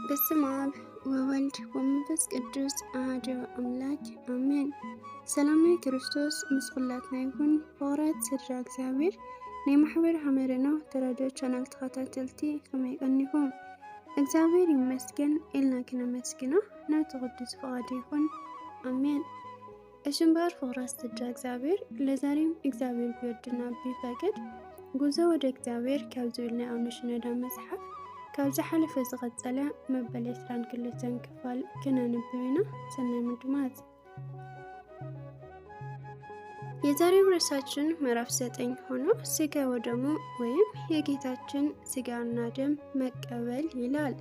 በስመ አብ ወወልድ ወመንፈስ ቅዱስ አሐዱ አምላክ አሜን። ሰላም ክርስቶስ ምስኩላትና ይሁን። ሆራት ስድራ እግዚአብሔር ናይ ማሕበር ሐመረና ተራድኦ ቻናል ተኸታተልቲ ከመይ ቀኒኹም? እግዚአብሔር ይመስገን ኢልና ክነመስግኖ ናቱ ቅዱስ ፈቃዱ ይሁን አሜን። እሽምባር ሆራት ስድራ እግዚአብሔር ለዛሬም እግዚአብሔር ቢወድና ቢፈቅድ ጉዞ ወደ እግዚአብሔር ካብ ዝብልና አምነሽ ነዳ መጽሐፍ ካብ ዝሓለፈ ዝቐፀለ መበል 22 ክፋል ክነንብብ ኢና። ሰናይ ምድማጽ። የዛሬው ርዕሳችን ምዕራፍ 9 ሆኖ ስጋ ወደሙ ወይም የጌታችን ስጋና ደም መቀበል ይላል።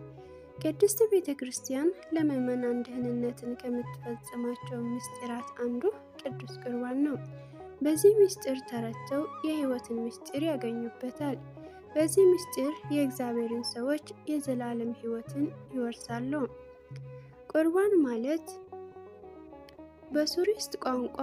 ቅድስት ቤተ ክርስቲያን ለምእመናን ደህንነትን ከምትፈጽማቸው ምስጢራት አንዱ ቅዱስ ቁርባን ነው። በዚህ ምስጢር ተረድተው የሕይወትን ምስጢር ያገኙበታል። በዚህ ምስጢር የእግዚአብሔርን ሰዎች የዘላለም ሕይወትን ይወርሳሉ። ቁርባን ማለት በሱሪስት ቋንቋ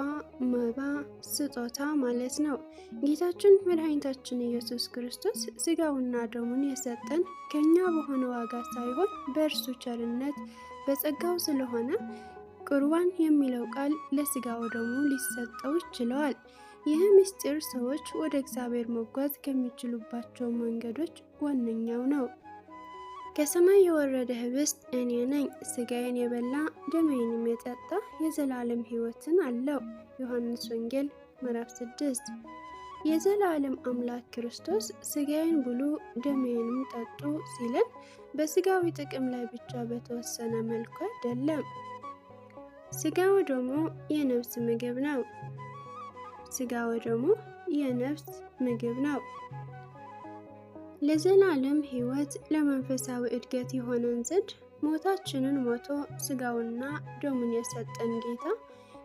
መባ፣ ስጦታ ማለት ነው። ጌታችን መድኃኒታችን ኢየሱስ ክርስቶስ ስጋውና ደሙን የሰጠን ከኛ በሆነ ዋጋ ሳይሆን በእርሱ ቸርነት በጸጋው ስለሆነ ቁርባን የሚለው ቃል ለስጋው ደሙ ሊሰጠው ይችላል። ይህ ምስጢር ሰዎች ወደ እግዚአብሔር መጓዝ ከሚችሉባቸው መንገዶች ዋነኛው ነው። ከሰማይ የወረደ ህብስት እኔ ነኝ፣ ስጋዬን የበላ ደሜንም የጠጣ የዘላለም ሕይወትን አለው። ዮሐንስ ወንጌል ምዕራፍ 6። የዘላለም አምላክ ክርስቶስ ስጋዬን ብሉ ደሜንም ጠጡ ሲለን በስጋዊ ጥቅም ላይ ብቻ በተወሰነ መልኩ አይደለም። ስጋው ደግሞ የነፍስ ምግብ ነው። ስጋው ደግሞ የነፍስ ምግብ ነው። ለዘላለም ሕይወት ለመንፈሳዊ እድገት የሆነን ዘንድ ሞታችንን ሞቶ ስጋውና ደሙን የሰጠን ጌታ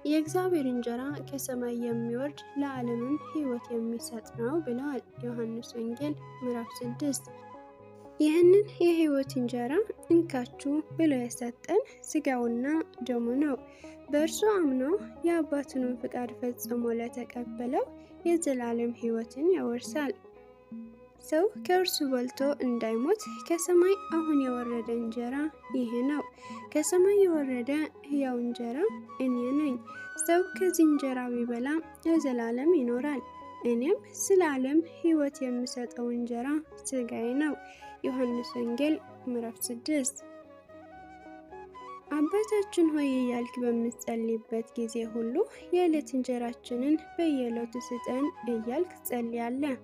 የእግዚአብሔር እንጀራ ከሰማይ የሚወርድ ለዓለምም ሕይወት የሚሰጥ ነው ብለዋል። ዮሐንስ ወንጌል ምዕራፍ 6። ይህንን የሕይወት እንጀራ እንካችሁ ብሎ የሰጠን ስጋውና ደሙ ነው። በእርሱ አምኖ የአባቱንም ፍቃድ ፈጽሞ ለተቀበለው የዘላለም ሕይወትን ያወርሳል። ሰው ከእርሱ በልቶ እንዳይሞት ከሰማይ አሁን የወረደ እንጀራ ይህ ነው። ከሰማይ የወረደ ሕያው እንጀራ እኔ ነኝ። ሰው ከዚህ እንጀራ ቢበላ ለዘላለም ይኖራል። እኔም ስለ ዓለም ሕይወት የምሰጠው እንጀራ ስጋዬ ነው። ዮሐንስ ወንጌል ምዕራፍ 6። አባታችን ሆይ እያልክ በምትጸልይበት ጊዜ ሁሉ የዕለት እንጀራችንን በየዕለቱ ስጠን እያልክ ጸልያለህ።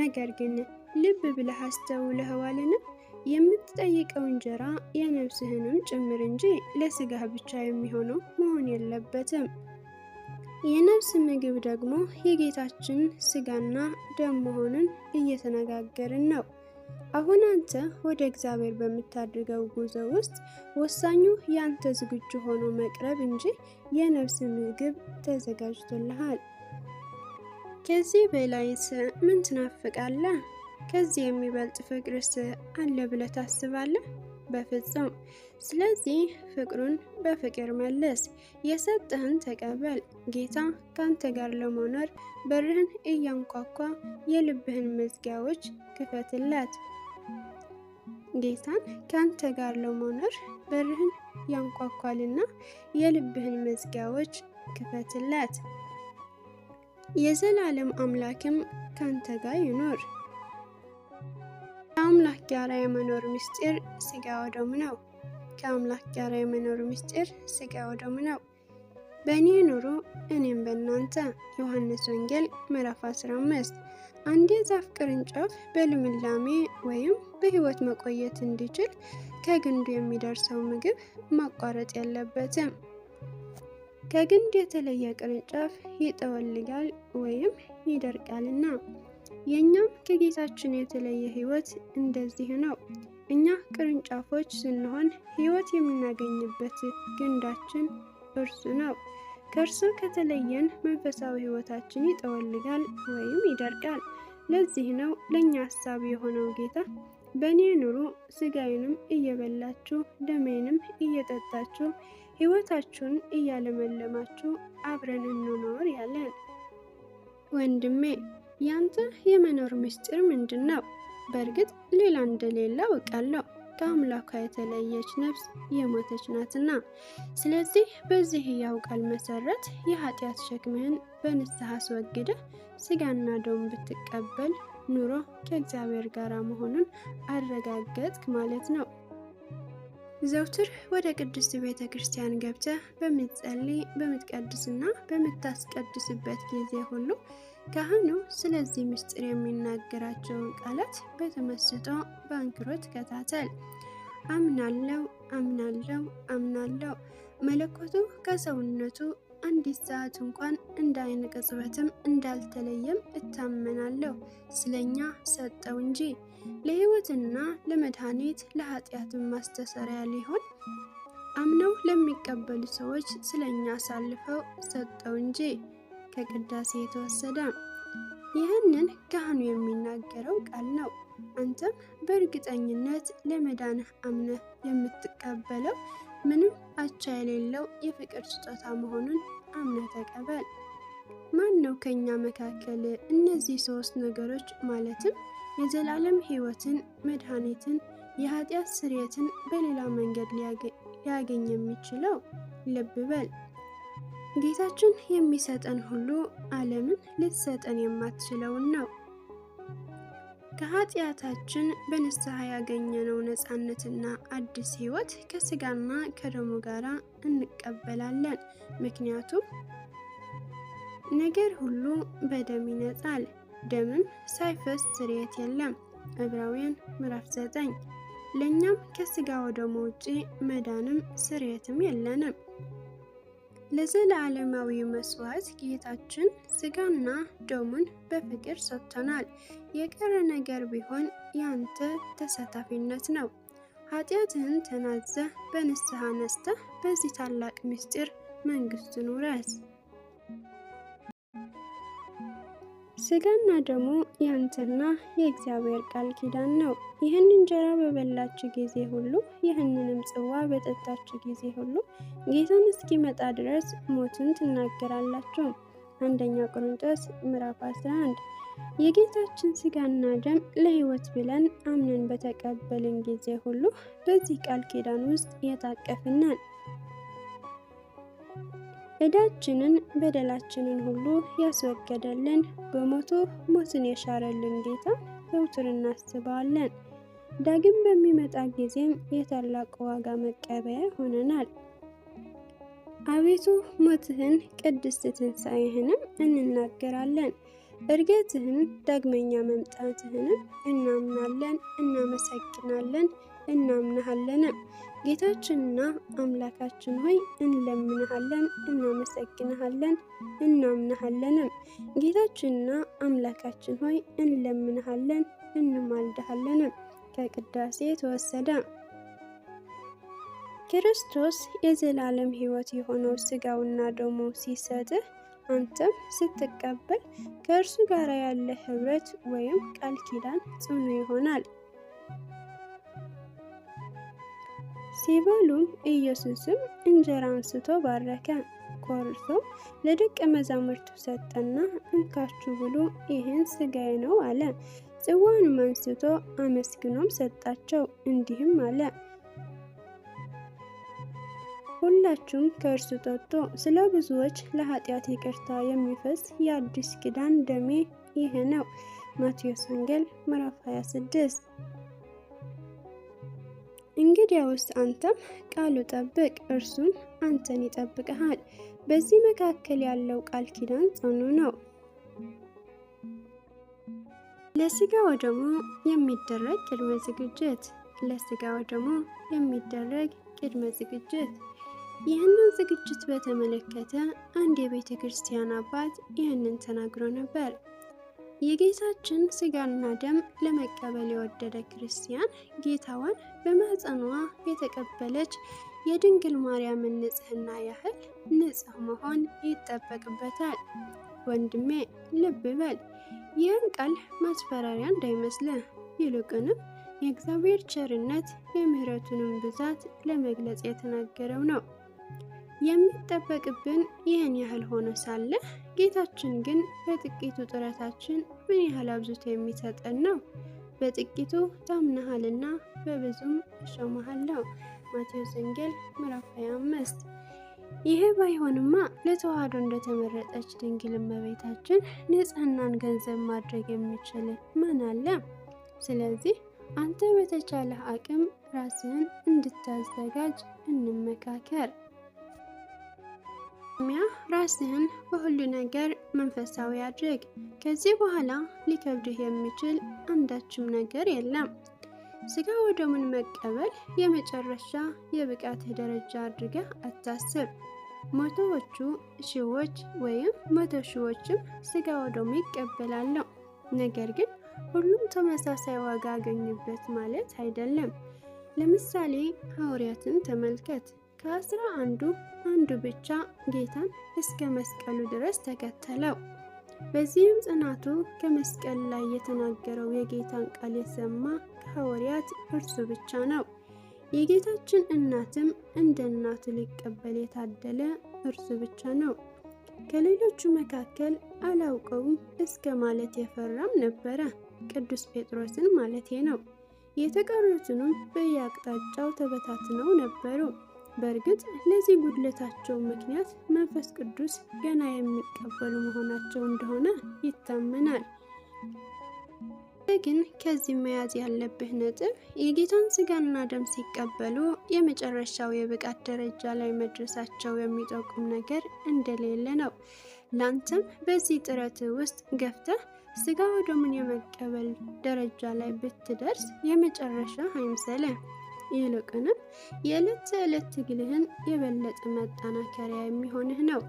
ነገር ግን ልብ ብለህ አስተውለኸዋልን? የምትጠይቀው እንጀራ የነፍስህንም ጭምር እንጂ ለስጋህ ብቻ የሚሆነው መሆን የለበትም። የነፍስ ምግብ ደግሞ የጌታችን ስጋና ደም መሆኑን እየተነጋገርን ነው። አሁን አንተ ወደ እግዚአብሔር በምታደርገው ጉዞ ውስጥ ወሳኙ ያንተ ዝግጁ ሆኖ መቅረብ እንጂ የነፍስ ምግብ ተዘጋጅቶልሃል። ከዚህ በላይስ ምን ትናፍቃለህ? ከዚህ የሚበልጥ ፍቅርስ አለ ብለህ ታስባለህ? በፍጹም። ስለዚህ ፍቅሩን በፍቅር መልስ፣ የሰጠህን ተቀበል። ጌታ ካንተ ጋር ለመኖር በርህን እያንኳኳ የልብህን መዝጊያዎች ክፈትለት። ጌታን ካንተ ጋር ለመኖር በርህን ያንኳኳልና የልብህን መዝጊያዎች ክፈትለት። የዘላለም አምላክም ካንተ ጋር ይኖር። ከአምላክ ጋር የመኖር ምስጢር ስጋ ወደሙ ነው። ከአምላክ ጋር የመኖር ምስጢር ስጋ ወደሙ ነው። በእኔ ኑሩ እኔም በእናንተ። ዮሐንስ ወንጌል ምዕራፍ 15። አንድ የዛፍ ቅርንጫፍ በልምላሜ ወይም በሕይወት መቆየት እንዲችል ከግንዱ የሚደርሰው ምግብ ማቋረጥ የለበትም። ከግንድ የተለየ ቅርንጫፍ ይጠወልጋል ወይም ይደርቃልና፣ የኛም ከጌታችን የተለየ ሕይወት እንደዚህ ነው። እኛ ቅርንጫፎች ስንሆን ሕይወት የምናገኝበት ግንዳችን እርሱ ነው። ከእርሱ ከተለየን መንፈሳዊ ሕይወታችን ይጠወልጋል ወይም ይደርቃል። ለዚህ ነው ለእኛ ሐሳቢ የሆነው ጌታ በእኔ ኑሩ፣ ሥጋዬንም እየበላችሁ ደሜንም እየጠጣችሁ ሕይወታችሁን እያለመለማችሁ አብረን እንኖር ያለን። ወንድሜ፣ ያንተ የመኖር ምስጢር ምንድን ነው? በእርግጥ ሌላ እንደሌለ አውቃለሁ። ከአምላኳ የተለየች ነፍስ የሞተች ናትና። ስለዚህ በዚህ ሕያው ቃል መሰረት የኃጢአት ሸክምህን በንስሐ አስወግደህ ሥጋና ደም ብትቀበል ኑሮ ከእግዚአብሔር ጋር መሆኑን አረጋገጥክ ማለት ነው። ዘውትር ወደ ቅድስት ቤተ ክርስቲያን ገብተህ በምትጸልይ በምትቀድስና በምታስቀድስበት ጊዜ ሁሉ ካህኑ ስለዚህ ምስጢር የሚናገራቸውን ቃላት በተመስጦ በአንክሮት ተከታተል። አምናለው አምናለው አምናለው። መለኮቱ ከሰውነቱ አንዲት ሰዓት እንኳን እንደ ዓይን ቅጽበትም እንዳልተለየም እታመናለሁ። ስለኛ ሰጠው እንጂ ለሕይወትና ለመድኃኒት ለኃጢአትም ማስተሰሪያ ሊሆን አምነው ለሚቀበሉ ሰዎች ስለኛ አሳልፈው ሰጠው እንጂ። ከቅዳሴ የተወሰደ። ይህንን ካህኑ የሚናገረው ቃል ነው። አንተም በእርግጠኝነት ለመዳንህ አምነህ የምትቀበለው ምንም አቻ የሌለው የፍቅር ስጦታ መሆኑን አምነህ ተቀበል። ማን ነው ከኛ መካከል እነዚህ ሶስት ነገሮች ማለትም የዘላለም ሕይወትን፣ መድኃኒትን፣ የኃጢአት ስርየትን በሌላ መንገድ ሊያገኝ የሚችለው? ልብ በል። ጌታችን የሚሰጠን ሁሉ ዓለምን ልትሰጠን የማትችለውን ነው። ከኃጢአታችን በንስሐ ያገኘነው ነፃነትና አዲስ ሕይወት ከሥጋና ከደሙ ጋር እንቀበላለን። ምክንያቱም ነገር ሁሉ በደም ይነጻል፣ ደምም ሳይፈስ ስርየት የለም። ዕብራውያን ምዕራፍ 9። ለእኛም ከሥጋ ወደሙ ውጪ መዳንም ስርየትም የለንም። ለዘላለማዊ መስዋዕት ጌታችን ሥጋና ደሙን በፍቅር ሰጥቶናል። የቀረ ነገር ቢሆን ያንተ ተሳታፊነት ነው። ኃጢአትህን ተናዘህ በንስሐ ነስተህ በዚህ ታላቅ ምስጢር መንግሥቱን ውረስ። ሥጋና ደሙ ያንተና የእግዚአብሔር ቃል ኪዳን ነው። ይህን እንጀራ በበላችሁ ጊዜ ሁሉ ይህንንም ጽዋ በጠጣችሁ ጊዜ ሁሉ ጌታን እስኪመጣ ድረስ ሞትን ትናገራላችሁ። አንደኛ ቆሮንቶስ ምዕራፍ 11። የጌታችን ሥጋና ደም ለሕይወት ብለን አምነን በተቀበልን ጊዜ ሁሉ በዚህ ቃል ኪዳን ውስጥ የታቀፍን ነን። ዕዳችንን በደላችንን ሁሉ ያስወገደልን በሞቱ ሞትን የሻረልን ጌታ ዘውትር እናስበዋለን። ዳግም በሚመጣ ጊዜም የታላቅ ዋጋ መቀበያ ሆነናል። አቤቱ ሞትህን፣ ቅድስት ትንሣኤህንም እንናገራለን። እርገትህን፣ ዳግመኛ መምጣትህንም እናምናለን፣ እናመሰግናለን፣ እናምናሃለንም። ጌታችንና አምላካችን ሆይ እንለምንሃለን፣ እናመሰግንሃለን፣ እናምናሃለንም። ጌታችንና አምላካችን ሆይ እንለምንሃለን፣ እንማልድሃለንም። ከቅዳሴ ተወሰደ። ክርስቶስ የዘላለም ሕይወት የሆነው ሥጋውና ደሙ ሲሰጥህ አንተም ስትቀበል ከእርሱ ጋር ያለ ኅብረት ወይም ቃል ኪዳን ጽኑ ይሆናል። ሲበሉም ኢየሱስም እንጀራ አንስቶ ባረከ፣ ቆርሶም ለደቀ መዛሙርቱ ሰጠና እንካችሁ ብሉ፣ ይህን ሥጋዬ ነው አለ። ጽዋንም አንስቶ አመስግኖም ሰጣቸው፣ እንዲህም አለ፣ ሁላችሁም ከእርሱ ጠጡ፣ ስለ ብዙዎች ለኃጢአት ይቅርታ የሚፈስ የአዲስ ኪዳን ደሜ ይህ ነው። ማቴዎስ ወንጌል ምዕራፍ 26። እንግዲያውስ አንተም ቃሉ ጠብቅ፣ እርሱም አንተን ይጠብቅሃል። በዚህ መካከል ያለው ቃል ኪዳን ጽኑ ነው። ለሥጋ ወደሙ የሚደረግ ቅድመ ዝግጅት። ለሥጋ ወደሙ የሚደረግ ቅድመ ዝግጅት። ይህንን ዝግጅት በተመለከተ አንድ የቤተ ክርስቲያን አባት ይህንን ተናግሮ ነበር። የጌታችን ሥጋና ደም ለመቀበል የወደደ ክርስቲያን ጌታዋን በማኅፀኗ የተቀበለች የድንግል ማርያምን ንጽሕና ያህል ንጹሕ መሆን ይጠበቅበታል። ወንድሜ ልብ በል፣ ይህን ቃል ማስፈራሪያ እንዳይመስልህ፣ ይልቁንም የእግዚአብሔር ቸርነት የምሕረቱንም ብዛት ለመግለጽ የተናገረው ነው። የሚጠበቅብን ይህን ያህል ሆኖ ሳለ ጌታችን ግን በጥቂቱ ጥረታችን ምን ያህል አብዝቶ የሚሰጠን ነው። በጥቂቱ ታምነሃልና በብዙም እሾምሃለሁ። ማቴዎስ ወንጌል ምዕራፍ 25። ይሄ ባይሆንማ ለተዋህዶ እንደተመረጠች ድንግል እመቤታችን ንጽሕናን ገንዘብ ማድረግ የሚችል ማን አለ? ስለዚህ አንተ በተቻለህ አቅም ራስህን እንድታዘጋጅ እንመካከር። ራስህን በሁሉ ነገር መንፈሳዊ አድርግ። ከዚህ በኋላ ሊከብድህ የሚችል አንዳችም ነገር የለም። ሥጋ ወደሙን መቀበል የመጨረሻ የብቃትህ ደረጃ አድርገህ አታስብ። መቶዎቹ ሺዎች ወይም 100 ሺዎችም ሥጋ ወደሙ ይቀበላሉ። ነገር ግን ሁሉም ተመሳሳይ ዋጋ አገኙበት ማለት አይደለም። ለምሳሌ ሐዋርያትን ተመልከት። ከ11 አንዱ ብቻ ጌታን እስከ መስቀሉ ድረስ ተከተለው። በዚህም ጽናቱ ከመስቀል ላይ የተናገረው የጌታን ቃል የሰማ ከሐዋርያት እርሱ ብቻ ነው። የጌታችን እናትም እንደ እናቱ ሊቀበል የታደለ እርሱ ብቻ ነው። ከሌሎቹ መካከል አላውቀውም እስከ ማለት የፈራም ነበረ፣ ቅዱስ ጴጥሮስን ማለቴ ነው። የተቀሩትንም በየአቅጣጫው ተበታትነው ነበሩ። በእርግጥ ለዚህ ጉድለታቸው ምክንያት መንፈስ ቅዱስ ገና የሚቀበሉ መሆናቸው እንደሆነ ይታመናል። ግን ከዚህ መያዝ ያለብህ ነጥብ የጌታን ሥጋና ደም ሲቀበሉ የመጨረሻው የብቃት ደረጃ ላይ መድረሳቸው የሚጠቁም ነገር እንደሌለ ነው። ላንተም በዚህ ጥረት ውስጥ ገፍተህ ሥጋ ወደሙን የመቀበል ደረጃ ላይ ብትደርስ የመጨረሻ አይምሰልህ። ይልቁንም የዕለት ተዕለት ትግልህን የበለጠ መጠናከሪያ የሚሆንህ ነው።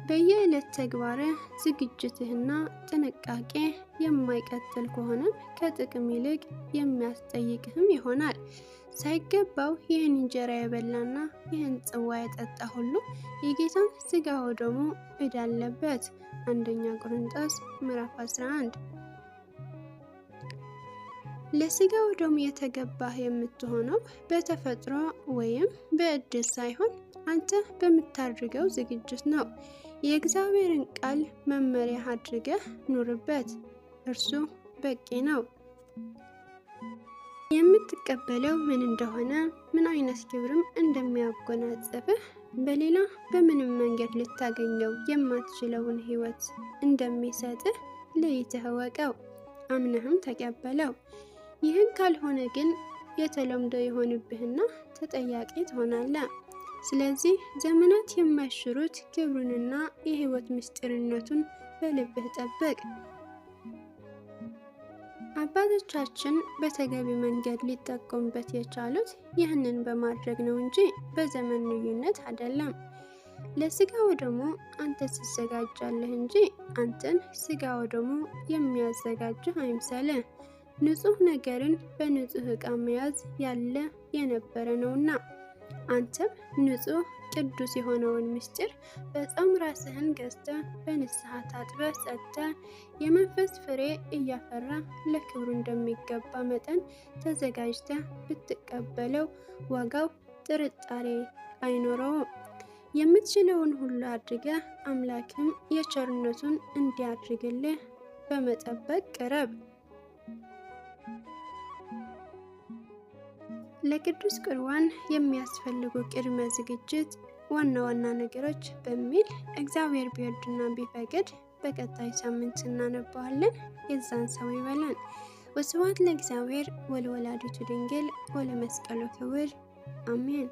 በየዕለት ተግባርህ ዝግጅትህና ጥንቃቄ የማይቀጥል ከሆነም ከጥቅም ይልቅ የሚያስጠይቅህም ይሆናል። ሳይገባው ይህን እንጀራ የበላና ይህን ጽዋ የጠጣ ሁሉ የጌታን ሥጋ ወደሙ ዕዳ አለበት። 1 ቆሮንቶስ ምዕራፍ 11። ለሥጋ ወደሙ የተገባህ የምትሆነው በተፈጥሮ ወይም በዕድል ሳይሆን አንተ በምታደርገው ዝግጅት ነው። የእግዚአብሔርን ቃል መመሪያ አድርገህ ኑርበት፣ እርሱ በቂ ነው። የምትቀበለው ምን እንደሆነ፣ ምን አይነት ክብርም እንደሚያጎናጽፍህ፣ በሌላ በምንም መንገድ ልታገኘው የማትችለውን ሕይወት እንደሚሰጥህ ለይተህ እወቀው፣ አምነህም ተቀበለው። ይህን ካልሆነ ግን የተለምዶ የሆንብህና ተጠያቂ ትሆናለህ። ስለዚህ ዘመናት የማይሽሩት ክብሩንና የሕይወት ምስጢርነቱን በልብህ ጠብቅ። አባቶቻችን በተገቢ መንገድ ሊጠቀሙበት የቻሉት ይህንን በማድረግ ነው እንጂ በዘመን ልዩነት አይደለም። ለሥጋ ወደሙ አንተ ትዘጋጃለህ እንጂ አንተን ሥጋ ወደሙ የሚያዘጋጅህ አይምሰልህ። ንጹሕ ነገርን በንጹሕ ዕቃ መያዝ ያለ የነበረ ነውና አንተም ንጹሕ ቅዱስ የሆነውን ምስጢር በጾም ራስህን ገዝተህ በንስሐ ታጥበህ ጸድተህ የመንፈስ ፍሬ እያፈራ ለክብሩ እንደሚገባ መጠን ተዘጋጅተህ ብትቀበለው ዋጋው ጥርጣሬ አይኖረውም። የምትችለውን ሁሉ አድርገህ አምላክም የቸርነቱን እንዲያድርግልህ በመጠበቅ ቅረብ። ለቅዱስ ቁርባን የሚያስፈልጉ ቅድመ ዝግጅት ዋና ዋና ነገሮች በሚል እግዚአብሔር ቢወድና ቢፈቅድ በቀጣይ ሳምንት እናነባዋለን። የዛን ሰው ይበለን። ወስብሐት ለእግዚአብሔር ወለወላዲቱ ድንግል ወለመስቀሉ ክቡር አሜን።